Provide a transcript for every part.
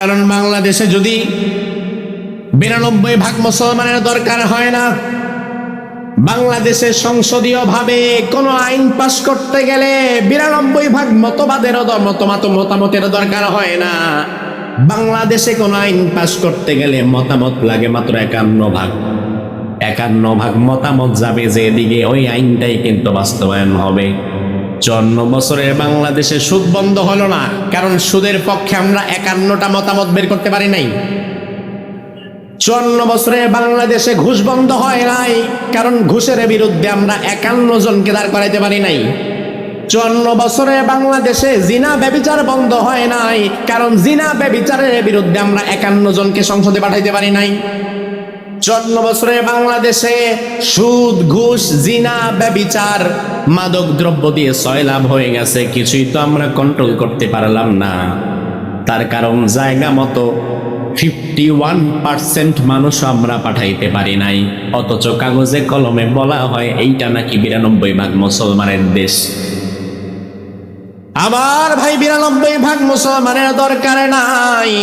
কারণ বাংলাদেশে যদি 92 ভাগ মুসলমানের দরকার হয় না, বাংলাদেশে সংসদীয় ভাবে কোন আইন পাস করতে গেলে 92 ভাগ মতামতের দরকার হয় না। বাংলাদেশে কোন আইন পাস করতে গেলে মতামত লাগে মাত্র 51 ভাগ। 51 ভাগ মতামত যাবে যেদিকে ওই আইনটাই কিন্তু বাস্তবায়ন হবে। 54 বছরের বাংলাদেশে সুদ বন্ধ হলো না, কারণ সুদের পক্ষে আমরা 51টা মতামত বের করতে পারি নাই। 54 বছরে বাংলাদেশে ঘুষ বন্ধ হয় নাই, কারণ ঘুষের বিরুদ্ধে আমরা 51 জনকে দাঁড় করাইতে পারি নাই। 54 বছরে বাংলাদেশে জিনা ব্যভিচার বন্ধ হয় নাই, কারণ জিনা ব্যভিচারের বিরুদ্ধে আমরা 51 জনকে সংসদে পাঠাইতে পারি নাই। 54 বছরে বাংলাদেশে সুদ, ঘুষ, জিনা, ব্যভিচার, মাদক দ্রব্য দিয়ে সয়লাভ হয়ে গেছে, কিছুই তো আমরা কন্ট্রোল করতে পারলাম না। তার কারণ জায়গা মতো 51% মানুষ আমরা পাঠাইতে পারি নাই, অথচ কাগজে কলমে বলা হয় এইটা নাকি 92 ভাগ মুসলমানের দেশ। আমার ভাই 92 ভাগ মুসলমানের দরকার নাই।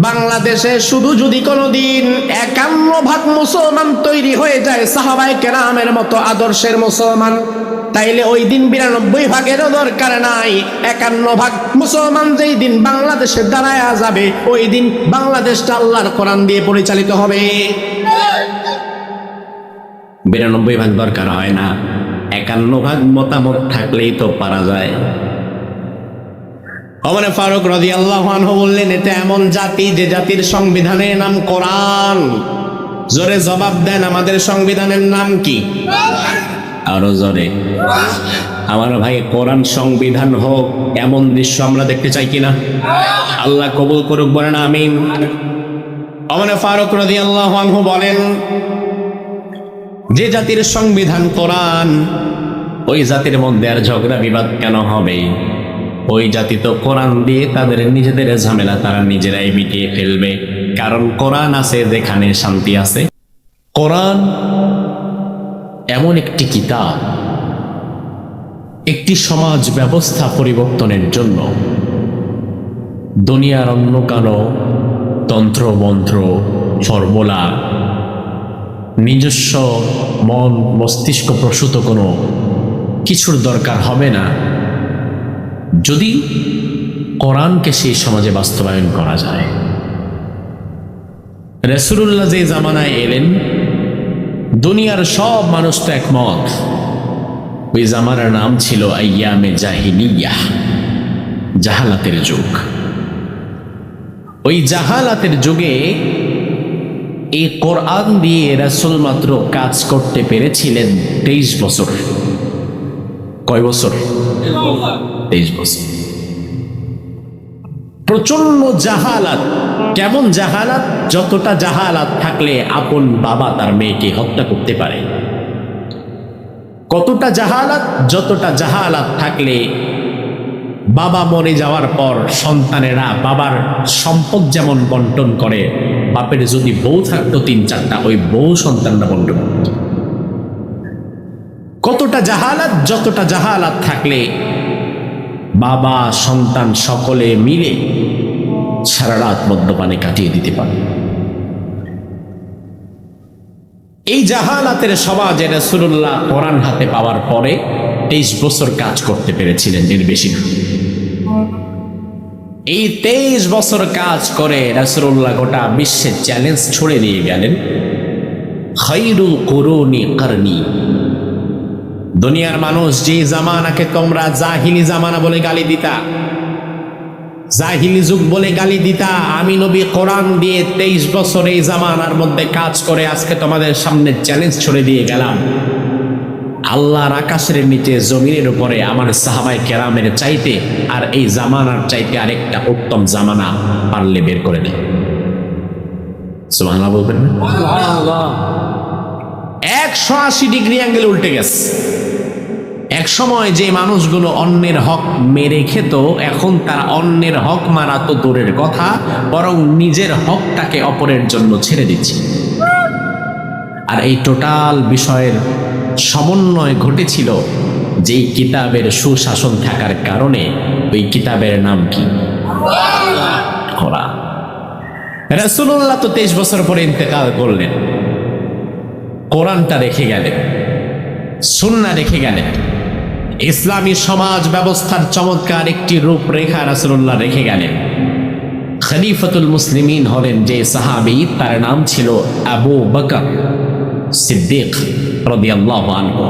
বাংলাদেশে শুধু যদি কোনোদিন 51 ভাগ মুসলমান তৈরি হয়ে যায় সাহাবায়ে কেরামের মতো আদর্শের মুসলমান, তাইলে ওই দিন 92 ভাগেরও দরকার নাই। 51 ভাগ মুসলমান যেই দিন বাংলাদেশে দাঁড়ায় যাবে, ওই দিন বাংলাদেশটা আল্লাহর কোরআন দিয়ে পরিচালিত হবে। 92 ভাগ দরকার হয় না, 51 ভাগ মতামত থাকলেই তো পারা যায়। ওমর ফারুক রাদিয়াল্লাহু আনহু বললেন, এটা এমন জাতি যে জাতির সংবিধানের নাম কোরআন। জোরে জবাব দেন, আমাদের সংবিধানের নাম কি? আরো জোরে। আমার ভাই, কোরআন সংবিধান হোক এমন দৃশ্য আমরা দেখতে চাই কিনা? আল্লাহ কবুল করুক, বলেন আমিন। ওমর ফারুক রাদিয়াল্লাহু আনহু বলেন, যে জাতির সংবিধান কোরআন, ওই জাতির মধ্যে আর ঝগড়া বিবাদ কেন হবে? ওই জাতি তো কোরআন দিয়ে তাদের নিজেদের ঝামেলা তারা নিজেরাই মিটিয়ে ফেলবে, কারণ কোরআন আছে যেখানে শান্তি আছে। কোরআন এমন একটি কিতাব, একটি সমাজ ব্যবস্থা পরিবর্তনের জন্য দুনিয়ার অন্য কারো তন্ত্র মন্ত্র, ফর্মুলা, নিজস্ব মন মস্তিষ্ক প্রসূত কোনো কিছুর দরকার হবে না, যদি কোরআনকে সেই সমাজে বাস্তবায়ন করা যায়। রাসূলুল্লাহ যে জামানায় এলেন, দুনিয়ার সব মানুষ তো একমত, ওই জামানার নাম ছিল আইয়ামে জাহিলিয়াহ, জাহালাতের যুগ। ওই জাহালাতের যুগে এই কোরআন দিয়ে রাসূল মাত্র কাজ করতে পেরেছিলেন 23 বছর। কয় বছর? 23 বছর। প্রচন্ড জাহালাত। কেমন জাহালাত? যতটা জাহালাত থাকলে আপন বাবা তার মেয়েকে হত্যা করতে পারে। কতটা জাহালাত? যতটা জাহালাত থাকলে বাবা মরে যাওয়ার পর সন্তানেরা বাবার সম্পদ যেমন বন্টন করে, বাপের যদি বউ থাকতো 3-4টা, ওই বউ সন্তানরা বন্টন করত। কতটা জাহালাত? যতটা জাহালাত থাকলে বাবা সন্তান সকলে মিলে সারা রাত মদ্যপানে কাটিয়ে দিতে পারে। এই জাহালাতের সমাজে রাসূলুল্লাহ কোরআন হাতে পাওয়ার পরে 23 বছর কাজ করতে পেরেছিলেন, এর বেশি না। এই 23 বছর কাজ করে রাসূলুল্লাহ গোটা বিশ্বের চ্যালেঞ্জ ছুড়ে দিয়ে গেলেন, খায়রুল কুরুনি কারনি। দুনিয়ার মানুষ যে জামানাকে তোমরা জাহিলি জামানা বলে গালি দিতা, জাহিলি যুগ বলে গালি দিতা, আমি নবী কোরআন দিয়ে 23 বছর এই জামানার মধ্যে কাজ করে আজকে তোমাদের সামনে চ্যালেঞ্জ ছড়ে দিয়ে গেলাম, আল্লাহর আকাশের নিচে জমিনের উপরে আমার সাহাবায়ে কেরামের চাইতে আর এই জামানার চাইতে আরেকটা উত্তম জামানা পারলে বের করে দেয়। সুবহানাল্লাহ বলবেন না? সুবহানাল্লাহ। 180 ডিগ্রি অ্যাঙ্গেল উল্টে গেছে। এক সময় যে মানুষগুলো অন্যের হক মেরে খেত, এখন তারা অন্যের হক মারা তো দূরের কথা, বরং নিজের হকটাকে অপরের জন্য ছেড়ে দিচ্ছে। আর এই টোটাল বিষয়ের সমন্বয় ঘটেছিল যেই কিতাবের সুশাসন থাকার কারণে। ওই কিতাবের নাম কি? কোরআন। রাসূলুল্লাহ তো 23 বছর পরে ইন্তেকাল করলেন, কোরআনটা রেখে গেলেন, সুন্নাহ রেখে গেলেন, ইসলামী সমাজ ব্যবস্থার চমৎকার একটি রূপরেখা রাসূলুল্লাহ রেখে গেলেন। খলিফাতুল মুসলিমিন হলেন যে সাহাবী, তার নাম ছিল আবু বকর সিদ্দিক রাদিয়াল্লাহু আনহু।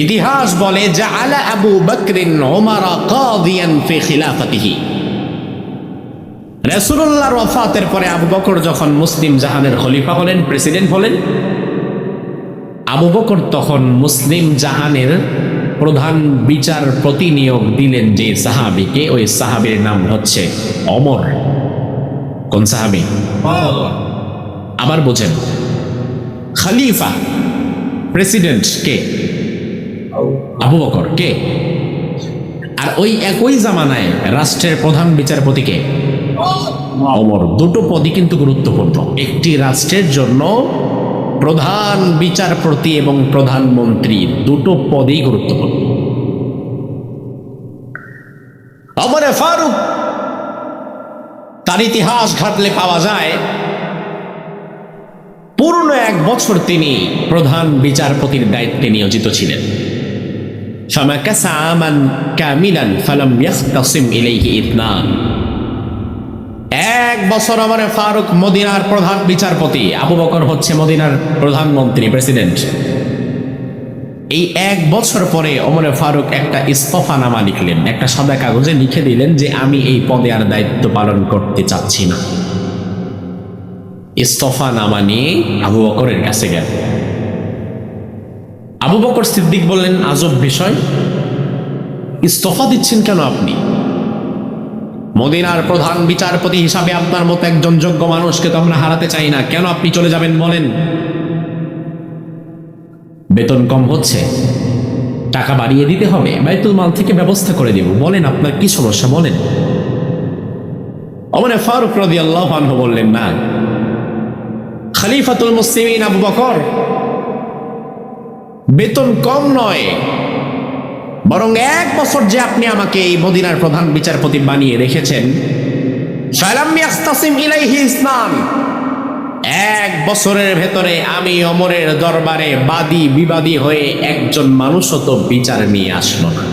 ইতিহাস বলে জাআলা আবু বকরিন উমারা কাদিয়ান ফি খিলাফাতিহি। রাসূলুল্লাহর ওয়াফাতের পরে আবু বকর যখন মুসলিম জাহানের খলিফা হলেন, প্রেসিডেন্ট হলেন, আবু বকর তখন মুসলিম জাহানের প্রধান বিচারপতি নিয়োগ দিলেন যে সাহাবীকে। ওই সাহাবীর নাম হচ্ছে ওমর। কোন সাহাবী? আবার বোঝেন, খলিফা প্রেসিডেন্ট কে? আবু বকর। কে? আর ওই একই জামানায় রাষ্ট্রের প্রধান বিচারপতি কে? ওমর। দুটো পদই কিন্তু গুরুত্বপূর্ণ। একটি রাষ্ট্রের জন্য প্রধান বিচারপতি এবং প্রধানমন্ত্রী দুটো পদই গুরুত্বপূর্ণ। ওমরে ফারুক, তার ইতিহাস ঘাটলে পাওয়া যায় পূর্ণ 1 বছর তিনি প্রধান বিচারপতির দায়িত্বে নিয়োজিত ছিলেন। ফামাকাসা আমান কামিলান ফালাম ইয়াখতাসিম ইলাইহি ইতনান। 1 বছর ওমরে ফারুক মদিনার প্রধান বিচারপতি, আবু বকর হচ্ছে মদিনার প্রধানমন্ত্রী, প্রেসিডেন্ট। এই 1 বছর পরে ওমরে ফারুক একটা ইস্তফানামা লিখলেন, একটা সাদা কাগজে লিখে দিলেন যে আমি এই পদে আর দায়িত্ব পালন করতে চাচ্ছি না। ইস্তফানামা নিয়ে আবু বকরের কাছে গেলেন। আবু বকর সিদ্দিক বললেন, আজব বিষয়, ইস্তফা দিচ্ছেন কেন আপনি? মদিনার প্রধান বিচারপতি হিসাবে আপনার মতো একজন যোগ্য মানুষকে তো আমরা হারাতে চাই না, কেন আপনি চলে যাবেন বলেন? বেতন কম হচ্ছে, টাকা বাড়িয়ে দিতে হবে, বাইতুল মাল থেকে ব্যবস্থা করে দেব, বলেন আপনার কি সমস্যা বলেন। ওমরে ফারুক রাদিয়াল্লাহু আনহু বললেন, না, খলিফাতুল মুসলিমিন আবু বকর, বেতন কম নয়, বরং 1 বছর যে আপনি আমাকে এই মদিনার প্রধান বিচারপতি বানিয়ে রেখেছেন, ফালাম ইয়াখতাসিম ইলাইহি ইসনান, 1 বছরের ভেতরে আমি ওমরের দরবারে বাদী বিবাদী হয়ে একজন মানুষও তো বিচার নিয়ে আসলো না।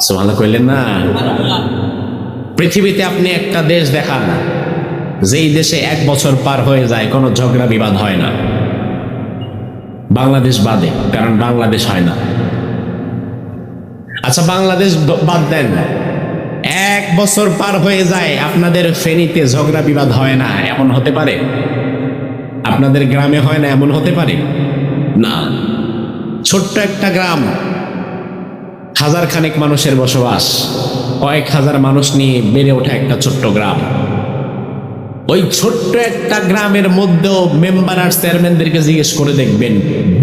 সুবহানাল্লাহ কইলেন না? পৃথিবীতে আপনি একটা দেশ দেখান যেই দেশে 1 বছর পার হয়ে যায় কোনো ঝগড়া বিবাদ হয় না। বাংলাদেশ বাদে, কারণ বাংলাদেশ হয় না। আচ্ছা বাংলাদেশ বাদ দেন, 1 বছর পার হয়ে যায় আপনাদের ফেনীতে ঝগড়া বিবাদ হয় না, এমন হতে পারে? আপনাদের গ্রামে হয় না, এমন হতে পারে না? ছোট্ট একটা গ্রাম, 1000 খানেক মানুষের বসবাস, কয়েক হাজার মানুষ নিয়ে বেড়ে ওঠা একটা ছোট্ট গ্রাম। ওই ছোট্ট একটা গ্রামের মধ্যেও মেম্বার আর চেয়ারম্যানদেরকে জিজ্ঞেস করে দেখবেন,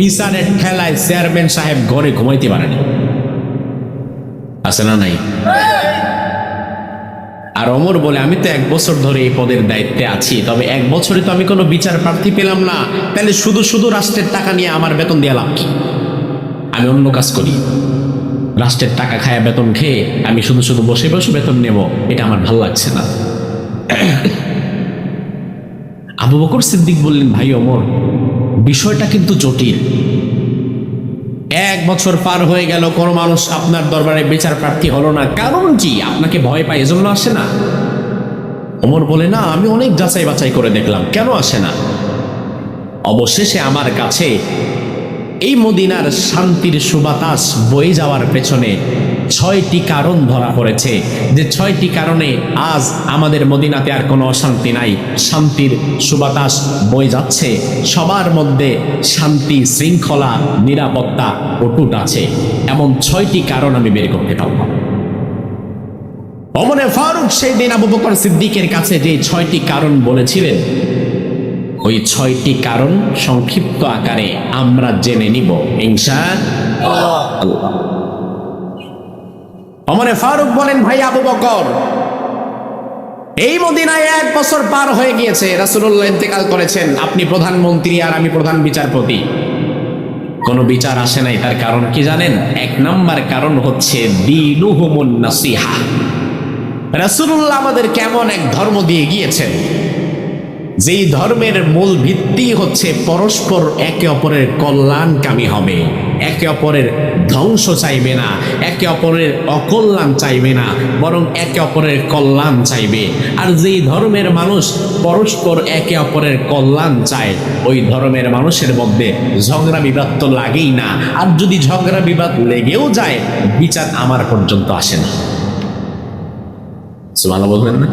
বিচারের ঠেলায় চেয়ারম্যান সাহেব ঘরে ঘুমাইতে পারেন, আছে না নাই? আর ওমর বলে, আমি তো 1 বছর ধরে এই পদের দায়িত্বে আছি, তবে 1 বছরে তো আমি কোনো বিচার প্রার্থী পেলাম না, তাহলে শুধু শুধু রাষ্ট্রের টাকা নিয়ে আমার বেতন দেয়া লাভ কি? আমি অন্য কাজ করি। রাষ্ট্রের টাকা খায়া বেতন খেয়ে আমি শুধু শুধু বসে বসে বেতন নেব, এটা আমার ভালো লাগছে না। আবু বকর সিদ্দিক বললেন, ভাই ওমর, বিষয়টা কিন্তু জটিল। 1 বছর পার হয়ে গেল, কোনো মানুষ আপনার দরবারে বিচার প্রার্থী হলো না, কারণ কি? আপনাকে ভয় পায় এজন্য আসে না? ওমর বলে, না, আমি অনেক যাচাই বাছাই করে দেখলাম, কেন আসে না? অবশেষে আমার কাছে এই মদিনার শান্তির সুবাতাস বয়ে যাওয়ার পেছনে 6টি কারণ ধরা পড়েছে, যে 6টি কারণে আজ আমাদের মদিনাতে আর কোনো অশান্তি নাই, শান্তির সুবাতাস বয়ে যাচ্ছে, সবার মধ্যে শান্তি, শৃঙ্খলা, নিরাপত্তা অটুট আছে। এমন 6টি কারণ আমি বের করতে পারব। ওমরে ফারুক সেই দিন আবু বকর সিদ্দিকের কাছে যে 6টি কারণ বলেছিলেন, ওই 6টি কারণ সংক্ষিপ্ত আকারে আমরা জেনে নিব ইনশাআল্লাহ। ওমরে ফারুক বলেন, ভাই আবু বকর, এই মদিনায় 1 বছর পার হয়ে গিয়েছে, রাসূলুল্লাহ ইন্তেকাল করেছেন, আপনি প্রধানমন্ত্রী আর আমি প্রধান বিচারপতি, কোনো বিচার আসে নাই। তার কারণ কি জানেন? 1 নাম্বার কারণ হচ্ছে দীনুহুমুন নাসিহা, রাসূলুল্লাহ আমাদের কেমন এক ধর্ম দিয়ে গিয়েছেন, যেই ধর্মের মূল ভিত্তি হচ্ছে পরস্পর একে অপরের কল্যাণকামী হবে, একে অপরের ধ্বংস চাইবে না, একে অপরের অকল্যাণ চাইবে না, বরং একে অপরের কল্যাণ চাইবে। আর যেই ধর্মের মানুষ পরস্পর একে অপরের কল্যাণ চায়, ওই ধর্মের মানুষের মধ্যে ঝগড়া বিবাদ তো লাগেই না। আর যদি ঝগড়া বিবাদ লেগেও যায়, বিচার আমার পর্যন্ত আসে না। সুবহানাল্লাহ বলবেন না?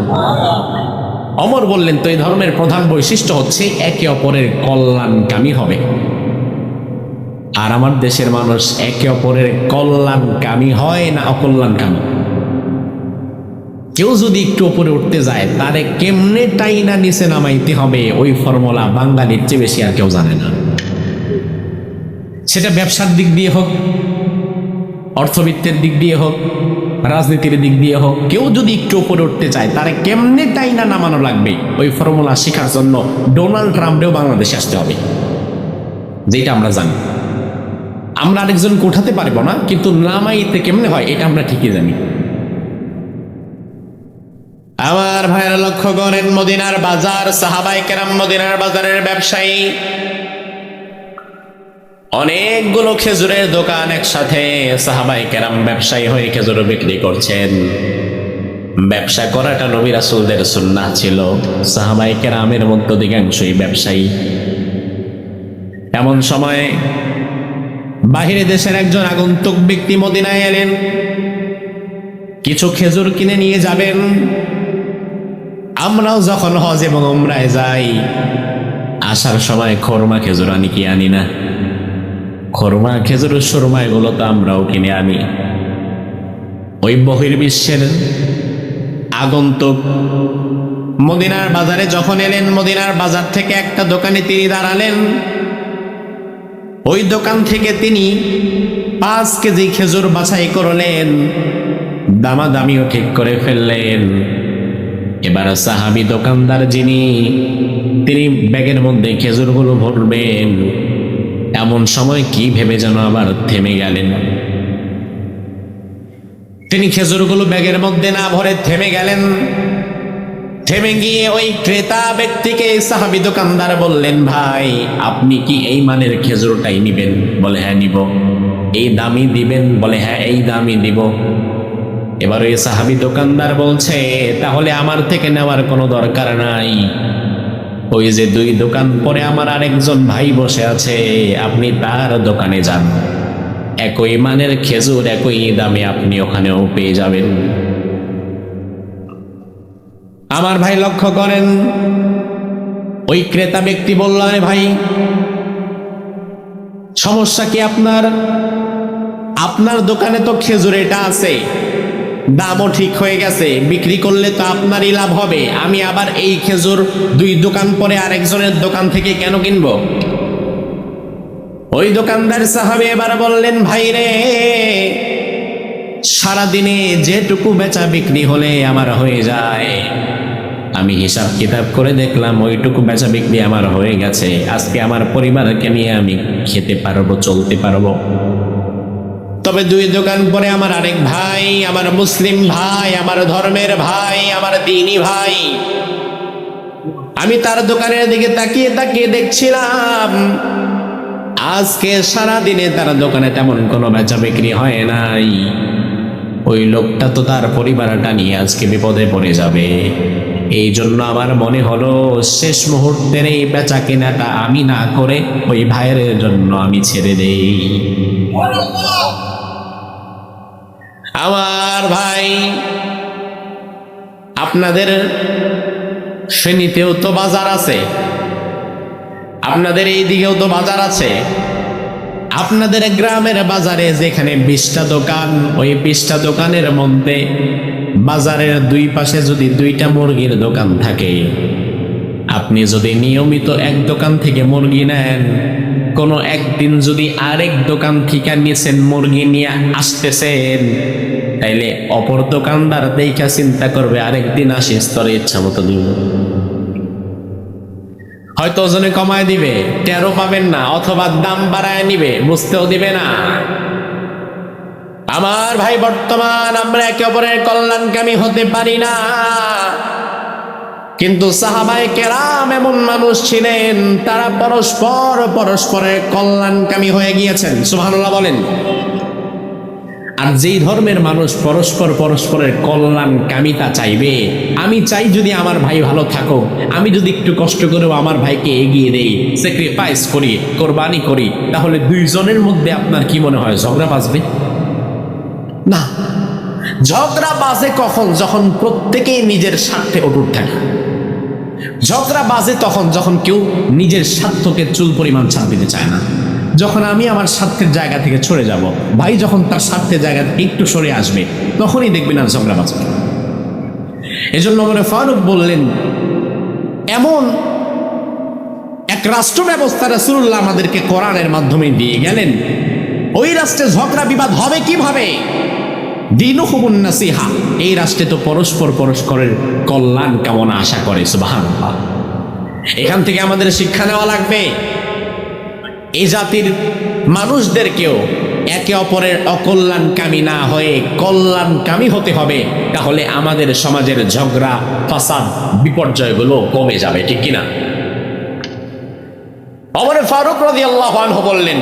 ওমর বললেন, তো এই ধর্মের প্রধান বৈশিষ্ট্য হচ্ছে একে অপরের কল্যাণকামী হবে। আর আমার দেশের মানুষ একে অপরের কল্যাণকামী হয় না অকল্যাণকামী? কেউ যদি একটু উপরে উঠতে যায়, তারে কেমনে টাইনা নিচে নামাইতে হবে, ওই ফর্মুলা বাঙালির চেয়ে বেশি আর কেউ জানে না। সেটা ব্যবসার দিক দিয়ে হোক, অর্থবিত্তের দিক দিয়ে হোক, রাজনীতির দিক দিয়ে হোক, কেউ যদি একটু উপরে উঠতে চায়, তারা কেমনে টাইনা নামানো লাগবে, ওই ফর্মুলা শেখার জন্য ডোনাল্ড ট্রাম্পেও বাংলাদেশে আসতে হবে, যেটা আমরা জানি। আমরা আরেকজনকে উঠাতে পারবো না, কিন্তু নামাইতে কেমনে হয় এটা আমরা ঠিকই জানি। আমার ভাইয়েরা লক্ষ্য করেন, মদিনার বাজার, সাহাবায়ে কেরাম মদিনার বাজারের ব্যবসায়ী, অনেকগুলো খেজুরের দোকান একসাথে, সাহাবায়ে কেরাম ব্যবসায়ী হয়ে খেজুর বিক্রি করছেন। ব্যবসা করাটা নবী রাসূলদের সুন্নাহ ছিল, সাহাবায়ে কেরামের মধ্য অধিকাংশই ব্যবসায়ী। এমন সময় বাহিরে দেশের একজন আগন্তুক ব্যক্তি মদিনায় এলেন, কিছু খেজুর কিনে নিয়ে যাবেন। আমরাও যখন হজ এবং উমরায় যাই, আসার সময় খরমা খেজুর আনি কি আনি না? খরমা খেজুর সুরমা এগুলো তো আমরাও কিনে আনি। ওই বহির্বিশ্বের আগন্তুক মদিনার বাজারে যখন এলেন, মদিনার বাজার থেকে একটা দোকানে তিনি দাঁড়ালেন। ওই দোকান থেকে তিনি 5 কেজি খেজুর বাছাই করলেন, দামাদামিও ঠিক করে ফেললেন। এবার সাহাবী দোকানদার যিনি, তিনি ব্যাগের মধ্যে খেজুরগুলো ভরবেন, এমন সময় কি ভেবে যেন আবার থেমে গেলেন। তিনি খেজুরগুলো ব্যাগের মধ্যে না ভরে থেমে গেলেন। থেমে গিয়ে ওই ক্রেতা ব্যক্তিকে সাহাবী দোকানদার বললেন, ভাই আপনি কি এই মানের খেজুরটাই নিবেন? বলে হ্যাঁ নিব। এই দামই দিবেন? বলে হ্যাঁ এই দামই দিব। এবার ওই সাহাবী দোকানদার বলছে, তাহলে আমার থেকে নেওয়ার কোনো দরকার নাই, ওই যে 2 দোকান পরে আমার আরেকজন ভাই বসে আছে, আপনি তার দোকানে যান, একই মানের খেজুর একই দামে আপনি ওখানেও পেয়ে যাবেন। আমার ভাই লক্ষ্য করেন, ওই ক্রেতা ব্যক্তি বলল, আরে ভাই সমস্যা কি আপনার? আপনার দোকানে তো খেজুর এটা আছে, দামও ঠিক হয়ে গেছে, বিক্রি করলে তো আপনারই লাভ হবে, আমি আবার এই খেজুর 2 দোকান পরে আরেকজনের দোকান থেকে কেন কিনবো? ওই দোকানদার সাহাবী এবার বললেন, ভাই রে, সারাদিনে যেটুকু বেচা বিক্রি হলে আমার হয়ে যায়, আমি হিসাব কিতাব করে দেখলাম ওইটুকু বেচা বিক্রি আমার হয়ে গেছে, আজকে আমার পরিবারকে নিয়ে আমি খেতে পারবো, চলতে পারবো। তবে 2 দোকান পরে আমার আরেক ভাই, আমার মুসলিম ভাই, আমার ধর্মের ভাই, আমার দ্বীনি ভাই, আমি তার দোকানের দিকে তাকিয়ে তাকিয়ে দেখছিলাম, আজকে সারা দিনে তার দোকানে তেমন কোনো বেচা বিক্রি হয় নাই। ওই লোকটা তো তার পরিবারটা নিয়ে আজকে বিপদে পড়ে যাবে। এই জন্য আমার মনে হলো শেষ মুহূর্তের এই বেচা কেনাটা আমি না করে ওই ভাইয়ের জন্য আমি ছেড়ে দেই। আমার ভাই, আপনাদের ফেনীতেও তো বাজার আছে, আপনাদের এই দিকেও তো বাজার আছে। আপনাদের গ্রামের বাজারে যেখানে 20টা দোকান, ওই 20টা দোকানের মধ্যে বাজারের 2 পাশে যদি 2টা মুরগির দোকান থাকে, আপনি যদি নিয়মিত এক দোকান থেকে মুরগি নেন, কোনো একদিন যদি আরেক দোকান থেকে নিয়েছেন, মুরগি নিয়ে আসতেছেন, তাইলে অপর দোকানদার দেখা চিন্তা করবে আরেকদিন আসিস, তোর ইচ্ছা মতো দিব। হয়তো ওজনে কমায় দিবে, টেরও পাবেন না, অথবা দাম বাড়ায় নিবে, বুঝতেও দিবে না। আমার ভাই, বর্তমান আমরা একে অপরের কল্যাণকামী হতে পারি না, কিন্তু সাহাবায়ে কেরাম এমন মানুষ ছিলেন, তারা পরস্পরের কল্যাণকামী হয়ে গিয়েছেন। সুবহানাল্লাহ বলেন। আর যেই ধর্মের মানুষ পরস্পরের কল্যাণকামিতা চাইবে, আমি চাই যদি আমার ভাই ভালো থাকুক, আমি যদি একটু কষ্ট করেও আমার ভাইকে এগিয়ে দেই, স্যাক্রিফাইস করি, কোরবানি করি, তাহলে দুইজনের মধ্যে আপনার কি মনে হয় ঝগড়া বাঁচবে? না, ঝগড়া বাজে কখন? যখন প্রত্যেকেই নিজের স্বার্থে অটুট থাকে। ঝগড়া বাজে তখন যখন কেউ নিজের স্বার্থকে চুল পরিমাণ ছাড় দিতে চায় না। যখন আমি আমার স্বার্থের জায়গা থেকে সরে যাব, ভাই যখন তার স্বার্থের জায়গা থেকে একটু সরে আসবে, তখনই দেখবেন আর ঝগড়া বাজবে। এজন্য ওমর ফারুক বললেন, এমন এক রাষ্ট্র ব্যবস্থা রাসূলুল্লাহ আমাদেরকে কোরআনের মাধ্যমে দিয়ে গেলেন, ওই রাষ্ট্রে ঝগড়া বিবাদ হবে কিভাবে? দীনুহুমুন নাসিহা। এই রাষ্ট্রে তো পরস্পরের কল্যাণ কামনা আশা করে। সুবহানাল্লাহ। এখান থেকে আমাদের শিক্ষা নেওয়া লাগবে, এই জাতির মানুষদেরকেও একে অপরের অকল্যাণকামী না হয়ে কল্যাণকামী হতে হবে, তাহলে আমাদের সমাজের ঝগড়া ফাসাদ বিপর্যয়গুলো কমে যাবে, ঠিক কিনা? ওমর ফারুক রাদিয়াল্লাহু আনহু বললেন,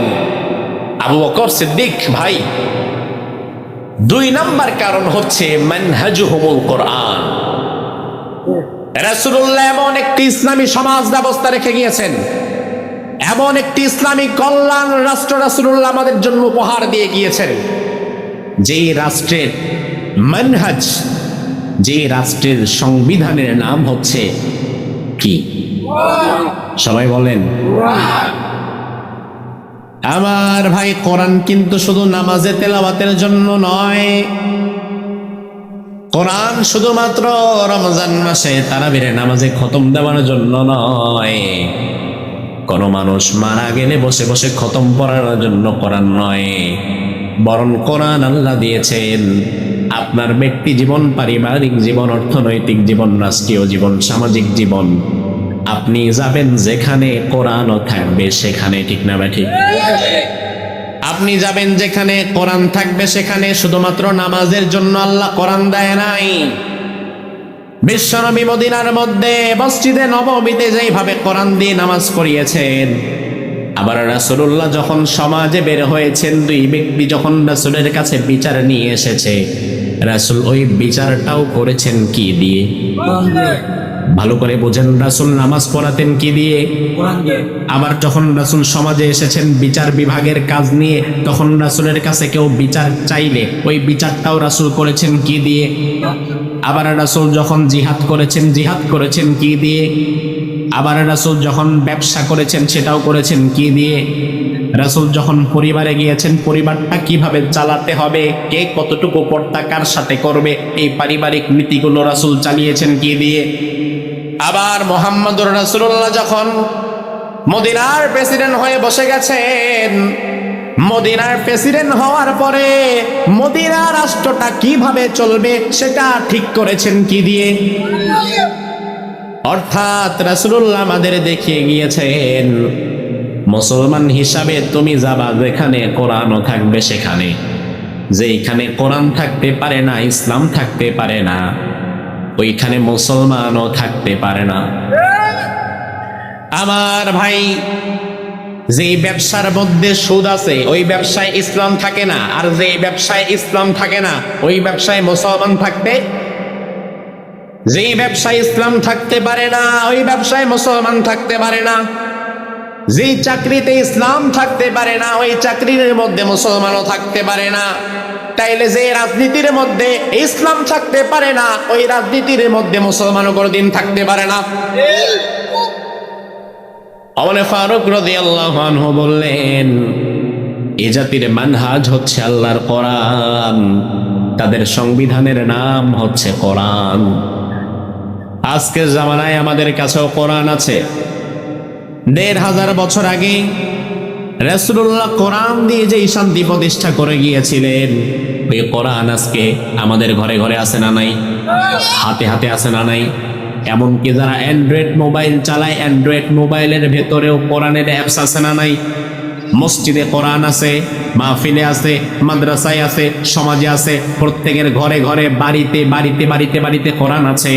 আবু বকর সিদ্দিক ভাই, 2 নাম্বার কারণ হচ্ছে মানহাজুহুমুল কোরআন। রাসূলুল্লাহ এমন একটি ইসলামী সমাজ ব্যবস্থা রেখে গিয়েছেন, এমন একটি ইসলামী কল্যাণ রাষ্ট্র রাসূলুল্লাহ আমাদের জন্য উপহার দিয়ে গিয়েছেন, যে রাষ্ট্রের মানহাজ, যে রাষ্ট্রের সংবিধানের নাম হচ্ছে কি? সবাই বলেন। আমার ভাই, কোরআন কিন্তু শুধু নামাজে তেলাওয়াতের জন্য নয়, কোরআন শুধুমাত্র রমজান মাসে তারাবির নামাজে খতম দেওয়ার জন্য নয়, কোন মানুষ মারা গেলে বসে বসে খতম পড়ার জন্য কোরআন নয়, বরং কোরআন আল্লাহ দিয়েছেন আপনার ব্যক্তি জীবন, পারিবারিক জীবন, অর্থনৈতিক জীবন, রাষ্ট্রীয় জীবন, সামাজিক জীবন। আপনি যাবেন যেখানে কোরআনও থাকবে সেখানে, ঠিক না ভাই? ঠিক। আপনি যাবেন যেখানে কোরআন থাকবে সেখানে। শুধুমাত্র নামাজের জন্য আল্লাহ কোরআন দেয় নাই। বিশ্বনবী মদিনার মধ্যে মসজিদে নববীতে যেইভাবে কোরআন দিয়ে নামাজ পড়িয়েছেন, আবার রাসূলুল্লাহ যখন সমাজে বের হয়েছেন, 2 ব্যক্তি যখন রাসূলের কাছে বিচার নিয়ে এসেছে, রাসূল ওই বিচারটাও করেছেন কি দিয়ে? ভালো করে বোঝেন, রাসূল নামাজ পড়াতেন কি দিয়ে? আবার যখন রাসূল সমাজে এসেছেন বিচার বিভাগের কাজ নিয়ে, তখন রাসূলের কাছে কেউ বিচার চাইলে ওই বিচারটাও রাসূল করেছেন কি দিয়ে? আবার রাসূল যখন জিহাদ করেছেন কি দিয়ে? আবার রাসূল যখন ব্যবসা করেছেন সেটাও করেছেন কি দিয়ে? রাসূল যখন পরিবারে গিয়েছেন, পরিবারটা কিভাবে চালাতে হবে, কে কতটুকু পর্দা কার সাথে করবে, এই পারিবারিক নীতিগুলো রাসূল চালিয়েছেন কি দিয়ে? আবার মুহাম্মদুর রাসূলুল্লাহ যখন মদিনার প্রেসিডেন্ট হয়ে বসে গেছেন, মদিনার প্রেসিডেন্ট হওয়ার পরে মদিনা রাষ্ট্রটা কিভাবে চলবে সেটা ঠিক করেছেন কি দিয়ে? অর্থাৎ রাসূলুল্লাহ আমাদের দেখিয়ে গিয়েছেন, মুসলমান হিসাবে তুমি যাবা যেখানে কোরআনও থাকবে সেখানে, যেখানে কোরআন থাকতে পারে না, ইসলাম থাকতে পারে না, ওইখানে মুসলমানও থাকতে পারে না। আমার ভাই, যে ব্যবসার মধ্যে সুদ আছে ওই ব্যবসায় ইসলাম থাকে না, আর যে ব্যবসায় ইসলাম থাকে না ওই ব্যবসায় মুসলমান থাকতে, যে ব্যবসায় ইসলাম থাকতে পারে না ওই ব্যবসায় মুসলমান থাকতে পারে না, যে চাকরিতে ইসলাম থাকতে পারে না ওই চাকরির মধ্যে মুসলমানও থাকতে পারে না। তাইলে যে রাজনীতির মধ্যে ইসলাম থাকতে পারে না ওই রাজনীতির মধ্যে মুসলমানও কোনদিন থাকতে পারে না। ওমর ফারুক রাদিয়াল্লাহু আনহু বললেন, এ জাতির মানহাজ হচ্ছে আল্লাহর কোরআন, তাদের সংবিধানের নাম হচ্ছে কোরআন। আজকের জামানায় আমাদের কাছেও কোরআন আছে। 1500 বছর আগে রাসূলুল্লাহ কোরআন দিয়ে যে শান্তি প্রতিষ্ঠা করে গিয়েছিলেন, ওই কোরআন আজকে আমাদের ঘরে ঘরে আছে না নাই? হাতে হাতে আছে না নাই? এমনকি যারা অ্যান্ড্রয়েড মোবাইল চালায়, অ্যান্ড্রয়েড মোবাইলের ভেতরেও কোরআনের অ্যাপস আছে না নাই? মসজিদে কোরআন আছে, মাহফিলে আছে, মাদ্রাসায় আছে, সমাজে আছে, প্রত্যেকের ঘরে ঘরে, বাড়িতে বাড়িতে বাড়িতে বাড়িতে কোরআন আছে।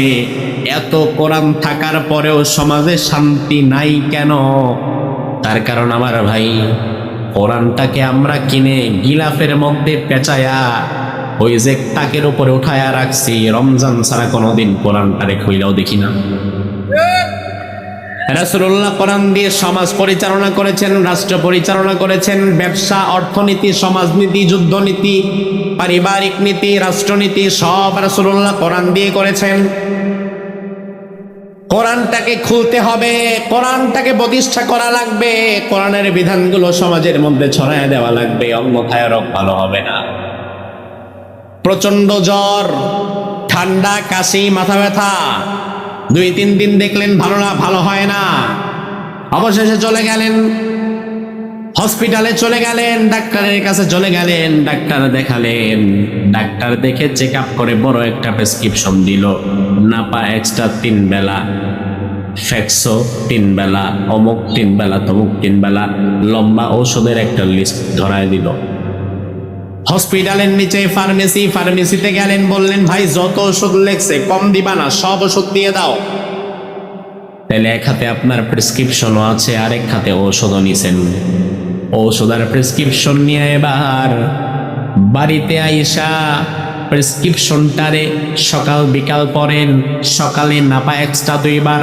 এত কোরআন থাকার পরেও সমাজে শান্তি নাই কেন? তার কারণ আমার ভাই, কোরআনটাকে আমরা কিনে গিলাফের মধ্যে পেঁচায়া ওই যে তাকের উপরে উঠায়া রাখছি। রমজান ছাড়া কোনোদিন কোরআনটারে খুইলাও দেখি না। রাসূলুল্লাহ কোরআন দিয়ে সমাজ পরিচালনা করেছেন, রাষ্ট্র পরিচালনা করেছেন, ব্যবসা, অর্থনীতি, সমাজনীতি, যুদ্ধনীতি, পারিবারিক নীতি, রাষ্ট্রনীতি সব রাসূলুল্লাহ কোরআন দিয়ে করেছেন। কোরআনটাকে খুলতে হবে, কোরআনটাকে প্রতিষ্ঠা করা লাগবে, কোরআনের বিধানগুলো সমাজের মধ্যে ছড়ায় দেওয়া লাগবে, অন্যথায় রোগ ভালো হবে না। প্রচন্ড জ্বর, ঠান্ডা, কাশি, মাথা ব্যথা, 2-3 দিন দেখলেন ভালো হয় না, অবশেষে চলে গেলেন হসপিটালে, চলে গেলেন ডাক্তারের কাছে, চলে গেলেন ডাক্তার দেখালেন। ডাক্তার দেখে চেক আপ করে বড় একটা প্রেসক্রিপশন দিল, নাপা এক্সট্রা 3 বেলা, ফ্যাক্সো 3 বেলা, অমুক 3 বেলা, তমুক 3 বেলা, লম্বা ঔষধের একটা লিস্ট ধরায় দিল। হসপিটালের নিচে ফার্মেসি, ফার্মেসিতে গেলেন, বললেন ভাই যত ওষুধ লেখছে কম দিবা না, সব ওষুধ দিয়ে দাও। তাহলে এক হাতে আপনার প্রেসক্রিপশনও আছে, আরেক হাতে ঔষধও নিছেন। ঔষধ আর প্রেসক্রিপশন নিয়ে এবার বাড়িতে আইসা প্রেসক্রিপশনটারে সকাল বিকাল পড়েন। সকালে নাপা এক্সট্রা 2 বার,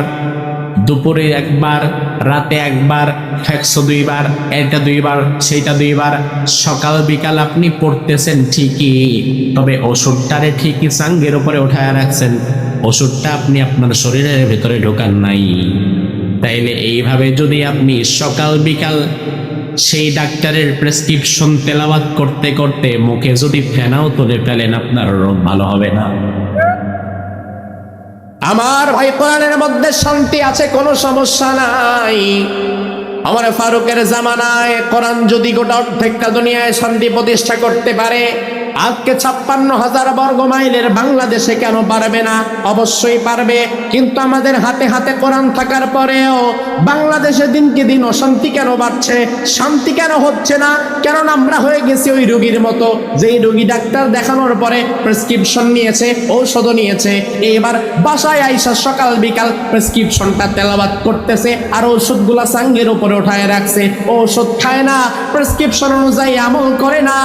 দুপুরে 1 বার, রাতে 1 বার, ফ্যাক্সো 2 বার, এটা 2 বার, সেইটা 2 বার। সকাল বিকাল আপনি পড়তেছেন ঠিকই, তবে ওষুধটারে ঠিকই চাঙ্গের উপরে উঠায় রাখছেন, ওষুধটা আপনি আপনার শরীরের ভেতরে ঢোকান নাই। তাইলে এইভাবে যদি আপনি সকাল বিকাল সেই ডাক্তারের প্রেসক্রিপশন তেলাওয়াত করতে করতে মুখে যদি ফেনাও তুলে ফেলেন, আপনার রোগ ভালো হবে না। আমার ভাই, কোরআনের মধ্যে শান্তি আছে, কোনো সমস্যা নাই। আমার ফারুকের জামানায় কোরআন যদি গোটা অর্ধেকটা দুনিয়ায় শান্তি প্রতিষ্ঠা করতে পারে, আজকে 56,000 বর্গ মাইলের বাংলাদেশে কেন পারবে না? অবশ্যই পারবে। কিন্তু আমাদের হাতে হাতে কোরআন থাকার পরেও বাংলাদেশে দিনকে দিন অশান্তি কেন বাড়ছে, শান্তি কেন হচ্ছে না? কারণ আমরা হয়ে গেছি ওই রোগীর মতো, যেই রোগী ডাক্তার দেখানোর পরে প্রেসক্রিপশন নিয়েছে, ঔষধও নিয়েছে, এবার বাসায় আইসা সকাল বিকাল প্রেসক্রিপশনটা তেলাওয়াত করতেছে আর ঔষধগুলা সাঙ্গের উপরে উঠায় রাখছে। ঔষধ খায় না, প্রেসক্রিপশন অনুযায়ী আমল করে না,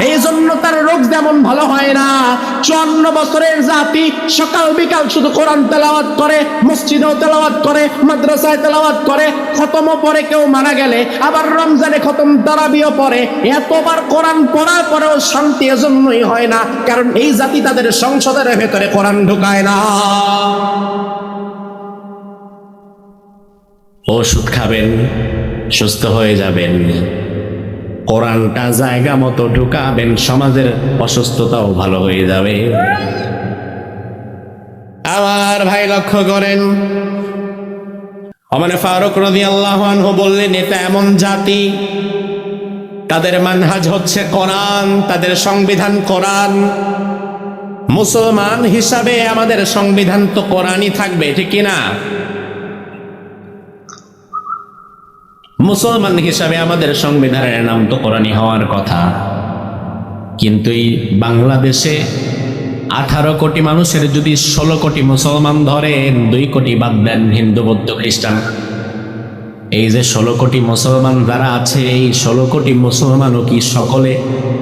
এই জন্য তার রোগ যেমন ভালো হয় না। 54 বছরের জাতি সকাল বিকাল শুধু কোরআন তেলাওয়াত করে, মসজিদেও তেলাওয়াত করে, মাদ্রাসায় তেলাওয়াত করে, খতমও পড়ে, কেউ মারা গেলে আবার রমজানে খতম তারাবিও পড়ে। এতবার কোরআন পড়ার পরেও শান্তি এজন্যই হয় না, কারণ এই জাতি তাদের সংসদের ভেতরে কোরআন ঢুকায় না। ওষুধ খাবেন, সুস্থ হয়ে যাবেন, কোরআনটা জায়গা মতো ঢুকাবেন, সমাজের অসুস্থতাও ভালো হয়ে যাবে। আমার ভাই লক্ষ্য করেন, ওমর ফারুক রাদিয়াল্লাহু আনহু বললেন, এটা এমন জাতি, তাদের মানহাজ হচ্ছে কোরআন, তাদের সংবিধান কোরআন। মুসলমান হিসাবে আমাদের সংবিধান তো কোরআনই থাকবে, ঠিক কিনা? মুসলমান হিসাবে আমাদের সংবিধানের নাম তো কোরআনই হওয়ার কথা। কিন্তু এই বাংলাদেশে 18 কোটি মানুষের যদি 16 কোটি মুসলমান ধরেন, 2 কোটি বাদ দেন হিন্দু, বৌদ্ধ, খ্রিস্টান, এই যে 16 কোটি মুসলমান যারা আছে, এই 16 কোটি মুসলমানও কি সকলে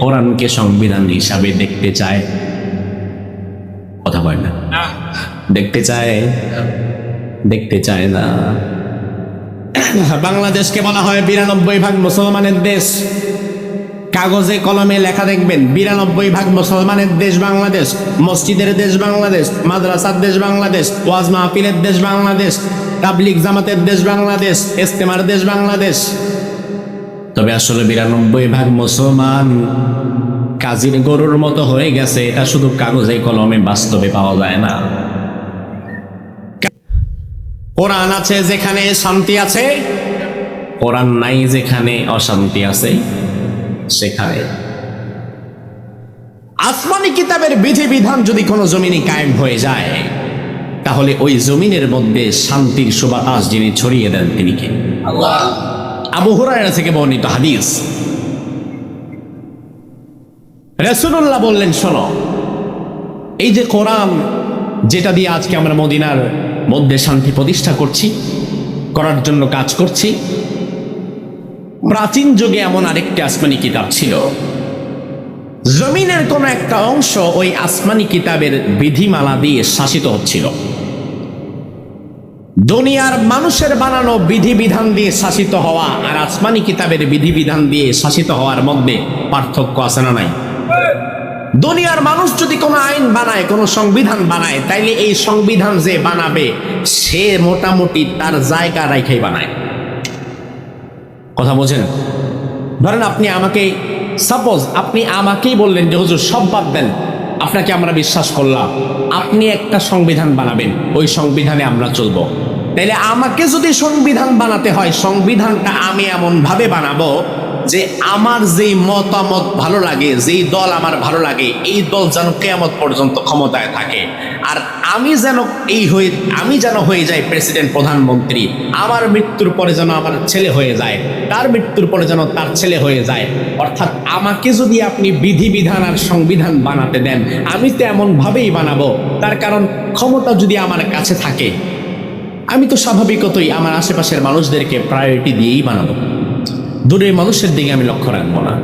কোরআনকে সংবিধান হিসাবে দেখতে চায়? কথা বলেন না। দেখতে চায়? দেখতে চায় না। বাংলাদেশকে বলা হয় 92% মুসলমানের দেশ। কাগজে কলমে লেখা দেখবেন 92% মুসলমানের দেশ বাংলাদেশ, মসজিদের দেশ বাংলাদেশ, মাদ্রাসার দেশ বাংলাদেশ, ওয়াজ মাহফিলের দেশ বাংলাদেশ, তাবলিগ জামাতের দেশ বাংলাদেশ, ইস্তেমার দেশ বাংলাদেশ। তবে আসলে 92% মুসলমান কাজীর গরুর মতো হয়ে গেছে, এটা শুধু কাগজে কলমে বাস্তবে পাওয়া যায় না। কোরআন আছে যেখানে শান্তি আছে, কোরআন নাই যেখানে অশান্তি আছে সেখানে। আসমানি কিতাবের বিধিবিধান যদি কোনো জমিনে কায়েম হয়ে যায়, তাহলে ওই জমিনের মধ্যে শান্তির সুবাতাস যিনি ছড়িয়ে দেন তিনি কে? আল্লাহ। আবু হুরায়রা থেকে বর্ণিত হাদিস, রাসূলুল্লাহ বললেন, শোনো, এই যে কোরআন যেটা দিয়ে আজকে আমরা মদিনার মধ্যে শান্তি প্রতিষ্ঠা করছি, করার জন্য কাজ করছি, প্রাচীন যুগে এমন আরেকটি আসমানি কিতাব ছিল। জমিনের কোন একটা অংশ ওই আসমানি কিতাবের বিধিমালা দিয়ে শাসিত হচ্ছিল। দুনিয়ার মানুষের বানানো বিধিবিধান দিয়ে শাসিত হওয়া আর আসমানি কিতাবের বিধিবিধান দিয়ে শাসিত হওয়ার মধ্যে পার্থক্য আছে না নাই? দুনিয়ার মানুষ যদি কোনো আইন বানায়, কোনো সংবিধান বানায়, তাইলে এই সংবিধান যে বানাবে সে মোটামুটি তার জায়গা রাখাই বানায়। কথা বোঝেন? ধরেন আপনি আমাকেই বললেন যে হুজুর সব বাদ দেন, আপনাকে আমরা বিশ্বাস করলাম, আপনি একটা সংবিধান বানাবেন, ওই সংবিধানে আমরা চলবো। তাইলে আমাকে যদি সংবিধান বানাতে হয়, সংবিধানটা আমি এমন ভাবে বানাবো যে আমার যেই মতামত ভালো লাগে, যেই দল আমার ভালো লাগে, এই দল যেন কিয়ামত পর্যন্ত ক্ষমতায় থাকে, আর আমি যেন হয়ে যাই প্রেসিডেন্ট, প্রধানমন্ত্রী, আমার মৃত্যুর পরে যেন আমার ছেলে হয়ে যায়, তার মৃত্যুর পরে যেন তার ছেলে হয়ে যায়। অর্থাৎ আমাকে যদি আপনি বিধিবিধান আর সংবিধান বানাতে দেন, আমি তো এমনভাবেই বানাবো, তার কারণ ক্ষমতা যদি আমার কাছে থাকে, আমি তো স্বাভাবিকতই আমার আশেপাশের মানুষদেরকে প্রায়োরিটি দিয়েই বানাবো, দূরের মানুষের দিকে আমি লক্ষ্য রাখবো না।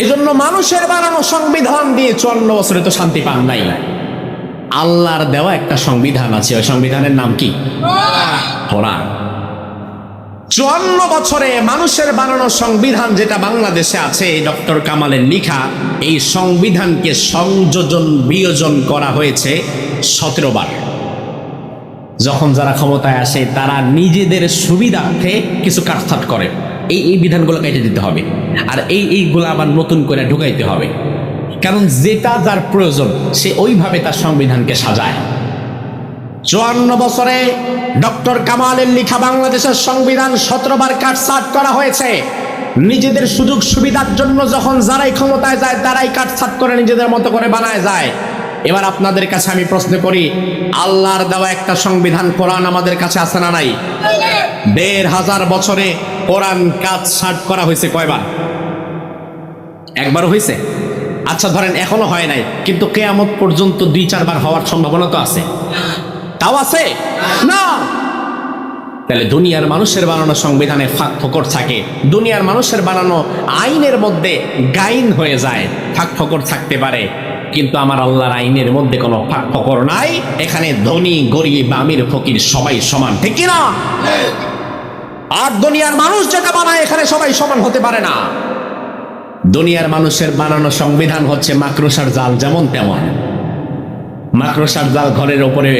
এজন্য মানুষের বানানো সংবিধান দিয়ে 54 বছরে তো শান্তি পান নাই। আল্লাহর দেওয়া একটা সংবিধান আছে, ওই সংবিধানের নাম কি? কোরআন। 54 বছরে মানুষের বানানো সংবিধান যেটা বাংলাদেশে আছে, ডক্টর কামালের লিখা, এই সংবিধানকে সংযোজন বিয়োজন করা হয়েছে 17 বার। যখন যারা ক্ষমতায় আসে তারা নিজেদের সুবিধার্থে কিছু কাটছাট করে, এই বিধানগুলো কেটে দিতে হবে, আর এইগুলো আবার নতুন করে ঢুকাইতে হবে, কারণ যেটা যার প্রয়োজন সে ওইভাবে তার সংবিধানকে সাজায়। 54 বছরে ডক্টর কামালের লিখা বাংলাদেশের সংবিধান 17 বার কাটছাট করা হয়েছে। নিজেদের সুযোগ সুবিধার জন্য যখন যারাই ক্ষমতায় যায় তারাই কাটছাট করে নিজেদের মতো করে বানায় যায়। এবার আপনাদের কাছে আমি প্রশ্ন করি, আল্লাহর দেওয়া একটা সংবিধান কোরআন আমাদের কাছে আছে না নাই? 1500 বছরে কোরআন কাটছাট করা হয়েছে কয়বার? একবার হয়েছে? আচ্ছা ধরেন এখনো হয় নাই, কিন্তু কিয়ামত পর্যন্ত 2-4 বার হওয়ার সম্ভাবনা তো আছে, তাও আছে না? তাহলে দুনিয়ার মানুষের বানানো সংবিধানে ফাঁক ফোকর থাকে, দুনিয়ার মানুষের বানানো আইনের মধ্যে গাইন হয়ে যায়, ফাঁক ফোকর থাকতে পারে, কিন্তু আমার আল্লাহর আইনের মধ্যে কোনো ফাঁক ফোকর নাই। এখানে ধনী গরিব আমির ফকির সবাই সমান, ঠিক কি না? আর দুনিয়ার মানুষ যেটা বানায় এখানে সবাই সমান হতে পারে না। দুনিয়ার মানুষের বানানো সংবিধান হচ্ছে মাকড়সার জাল, যেমন তেমন। মাকড়সার জাল ঘরের ওপরে